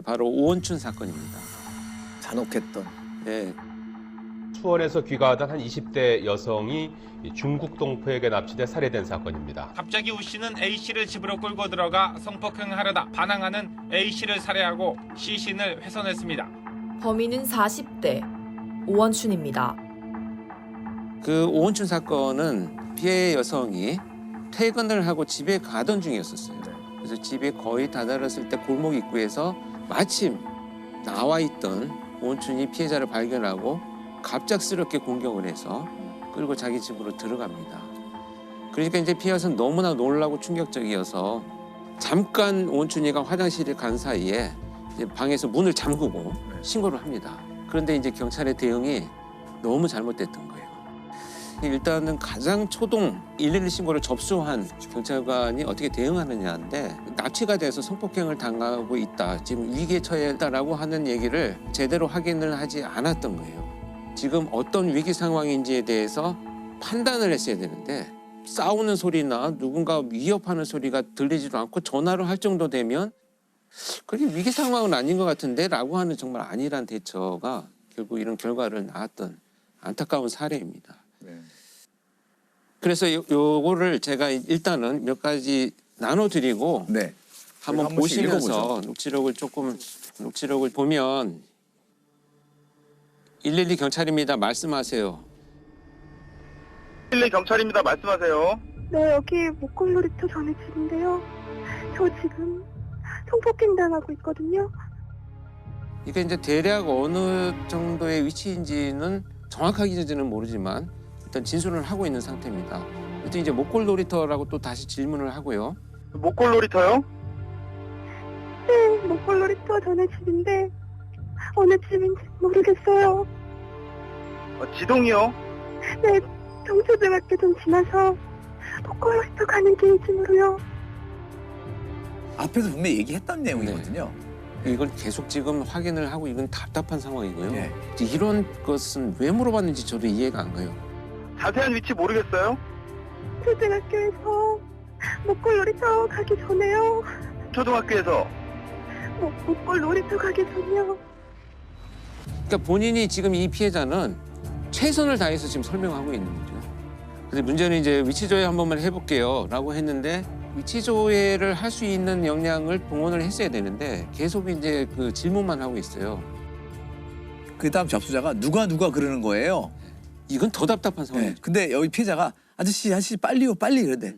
바로 오원춘 사건입니다. 잔혹했던. 네. 수원에서 귀가하던 한 20대 여성이 중국 동포에게 납치돼 살해된 사건입니다. 갑자기 우 씨는 A 씨를 집으로 끌고 들어가 성폭행하려다 반항하는 A 씨를 살해하고 시신을 훼손했습니다. 범인은 40대 오원춘입니다. 그 오원춘 사건은 피해 여성이 퇴근을 하고 집에 가던 중이었었어요. 그래서 집에 거의 다다랐을 때 골목 입구에서 마침 나와 있던 오원춘이 피해자를 발견하고 갑작스럽게 공격을 해서 끌고 자기 집으로 들어갑니다. 그러니까 이제 피해 여성은 너무나 놀라고 충격적이어서 잠깐 오원춘이가 화장실에 간 사이에 이제 방에서 문을 잠그고 신고를 합니다. 그런데 이제 경찰의 대응이 너무 잘못됐던 거예요. 일단은 가장 초동 112 신고를 접수한 경찰관이 어떻게 대응하느냐인데 납치가 돼서 성폭행을 당하고 있다. 지금 위기에 처해 있다라고 하는 얘기를 제대로 확인을 하지 않았던 거예요. 지금 어떤 위기 상황인지에 대해서 판단을 했어야 되는데 싸우는 소리나 누군가 위협하는 소리가 들리지도 않고 전화를 할 정도 되면 그게 위기 상황은 아닌 것 같은데 라고 하는 정말 안일한 대처가 결국 이런 결과를 낳았던 안타까운 사례입니다. 네. 그래서 요거를 제가 일단은 몇 가지 나눠드리고 네. 한번 한 번씩 보시면서 녹취록을 보면 112 경찰입니다. 말씀하세요. 112 경찰입니다. 말씀하세요. 네, 여기 목골놀이터 전에 집인데요. 저 지금 성폭행 당하고 있거든요. 이게 이제 대략 어느 정도의 위치인지는 정확하게는 모르지만 일단 진술을 하고 있는 상태입니다. 일단 이제 목골놀이터라고 또 다시 질문을 하고요. 목골놀이터요? 네, 목골놀이터 전에 집인데 어느 집인지 모르겠어요. 지동이요? 네, 동초등학교 좀 지나서 목골놀이터 가는 길쯤으로요. 앞에서 분명히 얘기했던 내용이거든요. 이걸 계속 지금 확인을 하고 이건 답답한 상황이고요. 네. 이런 것은 왜 물어봤는지 저도 이해가 안 가요. 자세한 위치 모르겠어요? 초등학교에서 목골놀이터 가기 전에요. 초등학교에서. 목골놀이터 가기 전이요. 그러니까 본인이 지금 이 피해자는 최선을 다해서 지금 설명하고 있는 거죠. 근데 문제는 이제 위치 조회 한 번만 해볼게요 라고 했는데 위치 조회를 할 수 있는 역량을 동원을 했어야 되는데 계속 이제 그 질문만 하고 있어요. 그 다음 접수자가 누가 그러는 거예요. 이건 더 답답한 상황이죠. 네. 근데 여기 피해자가 아저씨 빨리요 빨리 이러대.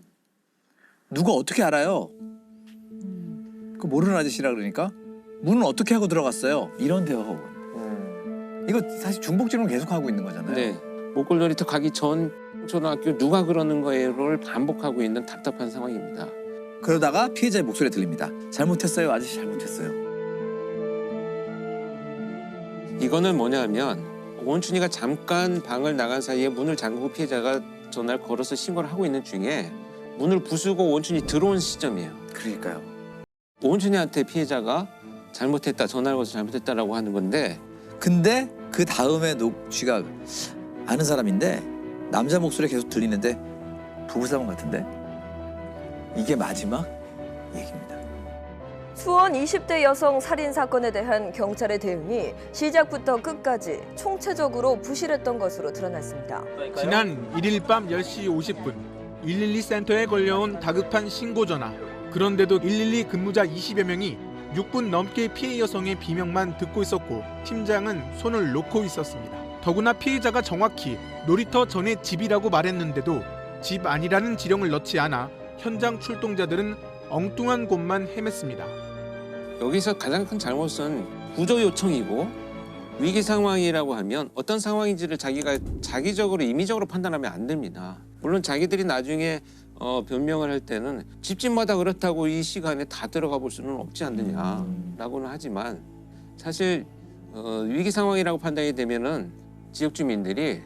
누가 어떻게 알아요? 그 모르는 아저씨라 그러니까 문은 어떻게 하고 들어갔어요? 이런 대화가 오거든요. 이거 사실 중복 질문 계속 하고 있는 거잖아요. 네. 목골놀이터 가기 전 초등학교 누가 그러는 거예요를 반복하고 있는 답답한 상황입니다. 그러다가 피해자의 목소리가 들립니다. 잘못했어요. 아저씨 잘못했어요. 이거는 뭐냐면 오원춘이가 잠깐 방을 나간 사이에 문을 잠그고 피해자가 전화를 걸어서 신고를 하고 있는 중에 문을 부수고 오원춘이 들어온 시점이에요. 그러니까요. 오원춘이한테 피해자가 잘못했다, 전화를 걸어서 잘못했다라고 하는 건데 근데 그 다음에 녹취가 아는 사람인데 남자 목소리 계속 들리는데 부부싸움 같은데 이게 마지막 얘기입니다. 수원 20대 여성 살인 사건에 대한 경찰의 대응이 시작부터 끝까지 총체적으로 부실했던 것으로 드러났습니다. 지난 1일 밤 10시 50분 112 센터에 걸려온 다급한 신고 전화. 그런데도 112 근무자 20여 명이 6분 넘게 피해 여성의 비명만 듣고 있었고 팀장은 손을 놓고 있었습니다. 더구나 피해자가 정확히 놀이터 전에 집이라고 말했는데도 집 아니라는 지령을 넣지 않아 현장 출동자들은 엉뚱한 곳만 헤맸습니다. 여기서 가장 큰 잘못은 구조 요청이고 위기 상황이라고 하면 어떤 상황인지를 자기가 자기적으로 임의적으로 판단하면 안 됩니다. 물론 자기들이 나중에 변명을 할 때는 집집마다 그렇다고 이 시간에 다 들어가 볼 수는 없지 않느냐라고는 하지만 사실 위기 상황이라고 판단이 되면은 지역 주민들이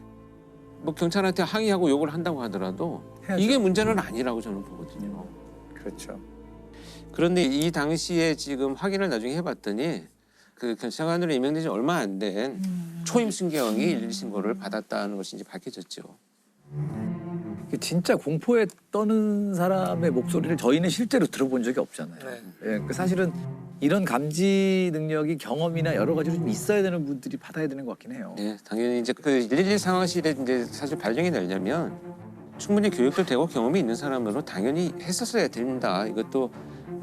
뭐 경찰한테 항의하고 욕을 한다고 하더라도 해야죠. 이게 문제는 아니라고 저는 보거든요. 그렇죠. 그런데 이 당시에 지금 확인을 나중에 해봤더니 그 경찰관으로 임명된 지 얼마 안 된 초임 순경이 112 신고를 받았다는 것이 이제 밝혀졌죠. 진짜 공포에 떠는 사람의 목소리를 저희는 실제로 들어본 적이 없잖아요. 예, 그 사실은 이런 감지 능력이 경험이나 여러 가지로 좀 있어야 되는 분들이 받아야 되는 것 같긴 해요. 네, 당연히 이제 그 112 상황실에 이제 사실 발령이 되려면 충분히 교육도 되고 경험이 있는 사람으로 당연히 했었어야 된다. 이것도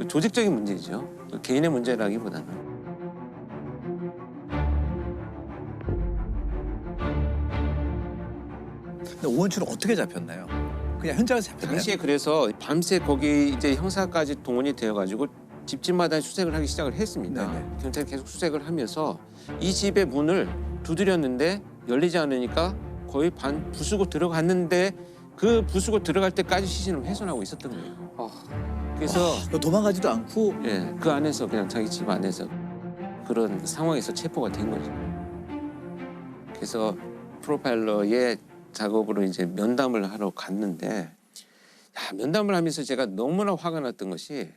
조직적인 문제죠. 개인의 문제라기보다는. 근데 오원춘은 어떻게 잡혔나요? 그냥 현장에서 잡혔나요? 당시에 그래서 밤새 거기 이제 형사까지 동원이 되어가지고 집집마다 수색을 하기 시작을 했습니다. 네네. 경찰이 계속 수색을 하면서 이 집의 문을 두드렸는데 열리지 않으니까 거의 반 부수고 들어갔는데 그 부수고 들어갈 때까지 시신을 훼손하고 있었던 거예요. 그래서 도망가지도 않고 예, 그 안에서 그냥 자기 집 안에서 그런 상황에서 체포가 된 거죠. 그래서 프로파일러의 작업으로 이제 면담을 하러 갔는데 면담을 하면서 제가 너무나 화가 났던 것이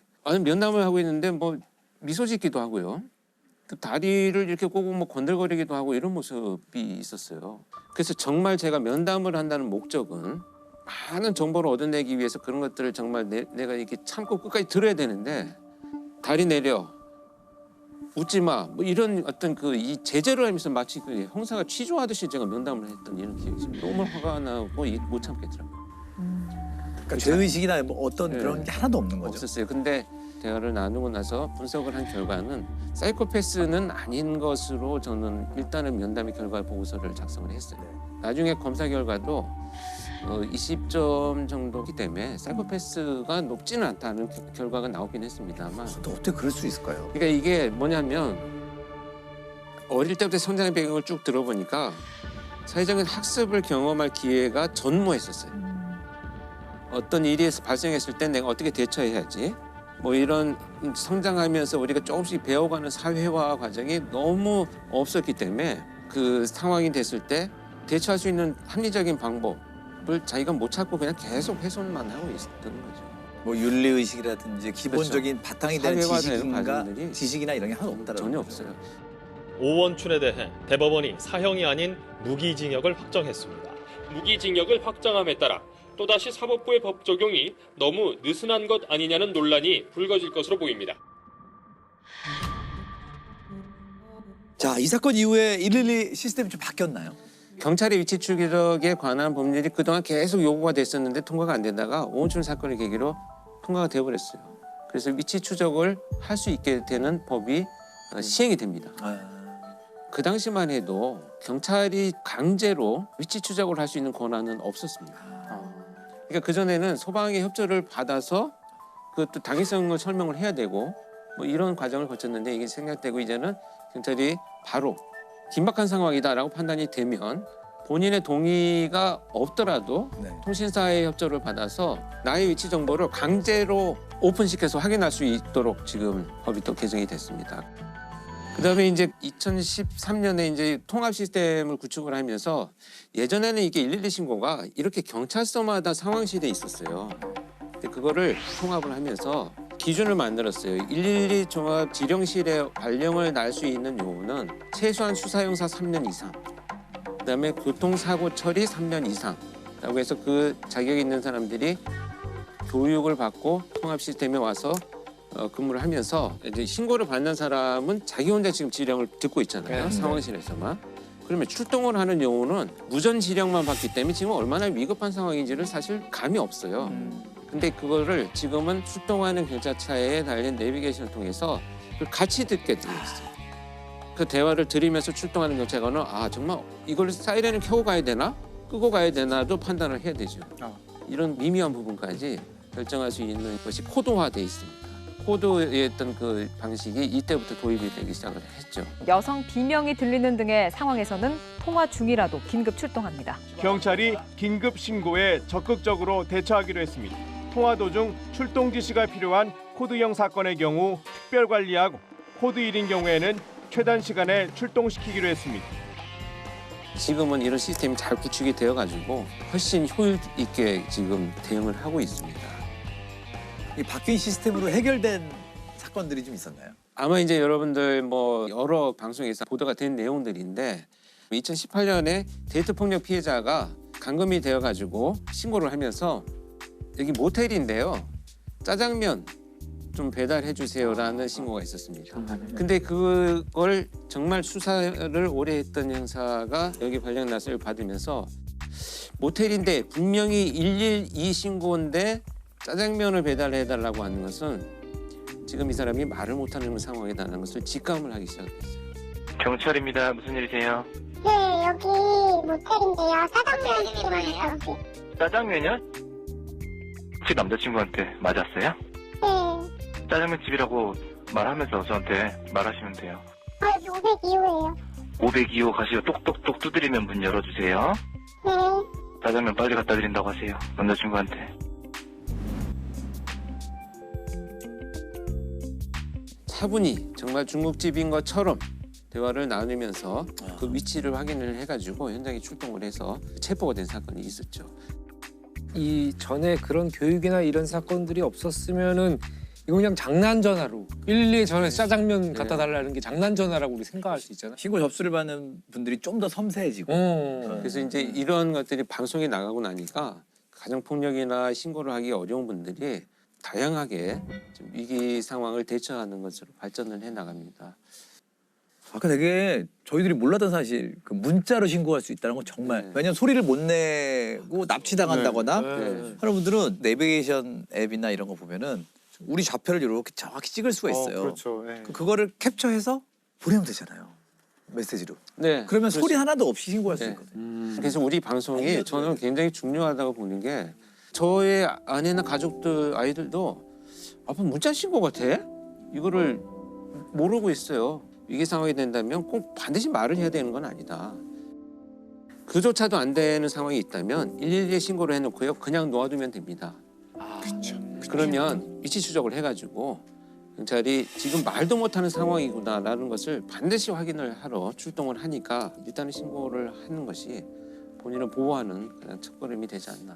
면담을 하고 있는데 뭐 미소 짓기도 하고요. 그 다리를 이렇게 꼬고 뭐 건들거리기도 하고 이런 모습이 있었어요. 그래서 정말 제가 면담을 한다는 목적은 많은 정보를 얻어내기 위해서 그런 것들을 정말 내가 이렇게 참고 끝까지 들어야 되는데 다리 내려 웃지 마 뭐 이런 어떤 그 이 제재를 하면서 마치 그 형사가 취조하듯이 제가 면담을 했던 이런 기억이 있어요. 너무 화가 나고 못 참겠더라고요. 그러니까 죄의식이나 뭐 어떤 네. 그런 게 하나도 없는 거죠. 없었어요. 근데 대화를 나누고 나서 분석을 한 결과는 사이코패스는 아닌 것으로 저는 일단은 면담의 결과 보고서를 작성을 했어요. 나중에 검사 결과도 20점 정도기 때문에 사이코패스가 높지는 않다는 결과가 나오긴 했습니다만 또 어떻게 그럴 수 있을까요? 그러니까 이게 뭐냐면 어릴 때부터 성장의 배경을 쭉 들어보니까 사회적인 학습을 경험할 기회가 전무했었어요. 어떤 일이 발생했을 때 내가 어떻게 대처해야지 뭐 이런 성장하면서 우리가 조금씩 배워가는 사회화 과정이 너무 없었기 때문에 그 상황이 됐을 때 대처할 수 있는 합리적인 방법을 자기가 못 찾고 그냥 계속 훼손만 하고 있었던 거죠. 뭐 윤리 의식이라든지 기본적인 바탕이 되는 사회화되는 과정들이 지식이나 이런 게 하나도 없다라는 전혀 거죠. 없어요. 오원춘에 대해 대법원이 사형이 아닌 무기징역을 확정했습니다. 무기징역을 확정함에 따라 또다시 사법부의 법 적용이 너무 느슨한 것 아니냐는 논란이 불거질 것으로 보입니다. 자, 이 사건 이후에 112 시스템이 좀 바뀌었나요? 경찰의 위치 추적에 관한 법률이 그동안 계속 요구가 됐었는데 통과가 안 되다가 오원춘 사건을 계기로 통과가 되어버렸어요. 그래서 위치 추적을 할 수 있게 되는 법이 시행이 됩니다. 그 당시만 해도 경찰이 강제로 위치 추적을 할 수 있는 권한은 없었습니다. 그러니까 그전에는 소방의 협조를 받아서 그것도 당위성을 설명을 해야 되고 뭐 이런 과정을 거쳤는데 이게 생략되고 이제는 경찰이 바로 긴박한 상황이다라고 판단이 되면 본인의 동의가 없더라도 통신사의 협조를 받아서 나의 위치 정보를 강제로 오픈시켜서 확인할 수 있도록 지금 법이 또 개정이 됐습니다. 그다음에 이제 2013년에 이제 통합 시스템을 구축을 하면서 예전에는 이게 112 신고가 이렇게 경찰서마다 상황실에 있었어요. 근데 그거를 통합을 하면서 기준을 만들었어요. 112 종합 지령실에 발령을 날 수 있는 요원은 최소한 수사 형사 3년 이상, 그다음에 교통사고 처리 3년 이상라고 해서 그 자격이 있는 사람들이 교육을 받고 통합 시스템에 와서 근무를 하면서 이제 신고를 받는 사람은 자기 혼자 지금 지령을 듣고 있잖아요. 상황실에서만. 그러면 출동을 하는 요원은 무전 지령만 받기 때문에 지금 얼마나 위급한 상황인지를 사실 감이 없어요. 근데 그거를 지금은 출동하는 경찰차에 달린 내비게이션을 통해서 같이 듣게 되어 있어요. 그 대화를 들으면서 출동하는 경찰관은 정말 이걸 사이렌을 켜고 가야 되나? 끄고 가야 되나도 판단을 해야 되죠. 이런 미미한 부분까지 결정할 수 있는 것이 코드화되어 있습니다. 코드의 어떤 그 방식이 이때부터 도입이 되기 시작을 했죠. 여성 비명이 들리는 등의 상황에서는 통화 중이라도 긴급 출동합니다. 경찰이 긴급 신고에 적극적으로 대처하기로 했습니다. 통화 도중 출동 지시가 필요한 코드형 사건의 경우 특별 관리하고 코드 1인 경우에는 최단 시간에 출동시키기로 했습니다. 지금은 이런 시스템이 잘 구축이 되어가지고 훨씬 효율 있게 지금 대응을 하고 있습니다. 이 바뀐 시스템으로 해결된 사건들이 좀 있었나요? 아마 이제 여러분들 뭐 여러 방송에서 보도가 된 내용들인데 2018년에 데이트 폭력 피해자가 감금이 되어가지고 신고를 하면서 여기 모텔인데요. 짜장면 좀 배달해 주세요라는 신고가 있었습니다. 근데 그걸 정말 수사를 오래 했던 형사가 여기 발령 나서를 받으면서 모텔인데 분명히 112 신고인데 짜장면을 배달해 달라고 하는 것은 지금 이 사람이 말을 못하는 상황이라는 것을 직감을 하기 시작했어요. 경찰입니다. 무슨 일이세요? 네, 여기 모텔인데요. 짜장면 필요해요. 짜장면이요? 혹시 남자친구한테 맞았어요? 네. 짜장면 집이라고 말하면서 저한테 말하시면 돼요. 여기 502호예요. 502호 가시고 똑똑똑 두드리면 문 열어주세요. 네. 짜장면 빨리 갖다 드린다고 하세요. 남자친구한테. 차분히 정말 중국집인 것처럼 대화를 나누면서 그 위치를 확인을 해가지고 현장에 출동을 해서 체포가 된 사건이 있었죠. 이 전에 그런 교육이나 이런 사건들이 없었으면은 이거 그냥 장난 전화로 112에 전화해서 짜장면 갖다 달라는 게 장난 전화라고 우리 생각할 수 있잖아. 신고 접수를 받는 분들이 좀 더 섬세해지고. 그래서 이제 이런 것들이 방송에 나가고 나니까 가정폭력이나 신고를 하기 어려운 분들이 다양하게 좀 위기 상황을 대처하는 것으로 발전을 해 나갑니다. 아까 되게 저희들이 몰랐던 사실 그 문자로 신고할 수 있다는 건 정말 왜냐면 소리를 못 내고 납치당한다거나 하는 분들은 내비게이션 앱이나 이런 거 보면은 우리 좌표를 이렇게 정확히 찍을 수가 있어요. 그렇죠. 예. 그거를 캡처해서 보내면 되잖아요. 메시지로. 네. 그러면 그렇죠. 소리 하나도 없이 신고할 수 네. 있거든요. 그래서 우리 방송이 저는 굉장히 중요하다고 보는 게 저의 아내나 가족들 아이들도 아빠 문자 신고 같아? 이거를 모르고 있어요. 위기 상황이 된다면 꼭 반드시 말을 해야 되는 건 아니다. 그조차도 안 되는 상황이 있다면 112에 신고를 해놓고요. 그냥 놓아두면 됩니다. 그러면 위치 추적을 해가지고 경찰이 지금 말도 못하는 상황이구나라는 것을 반드시 확인을 하러 출동을 하니까 일단은 신고를 하는 것이 본인을 보호하는 그냥 첫걸음이 되지 않나.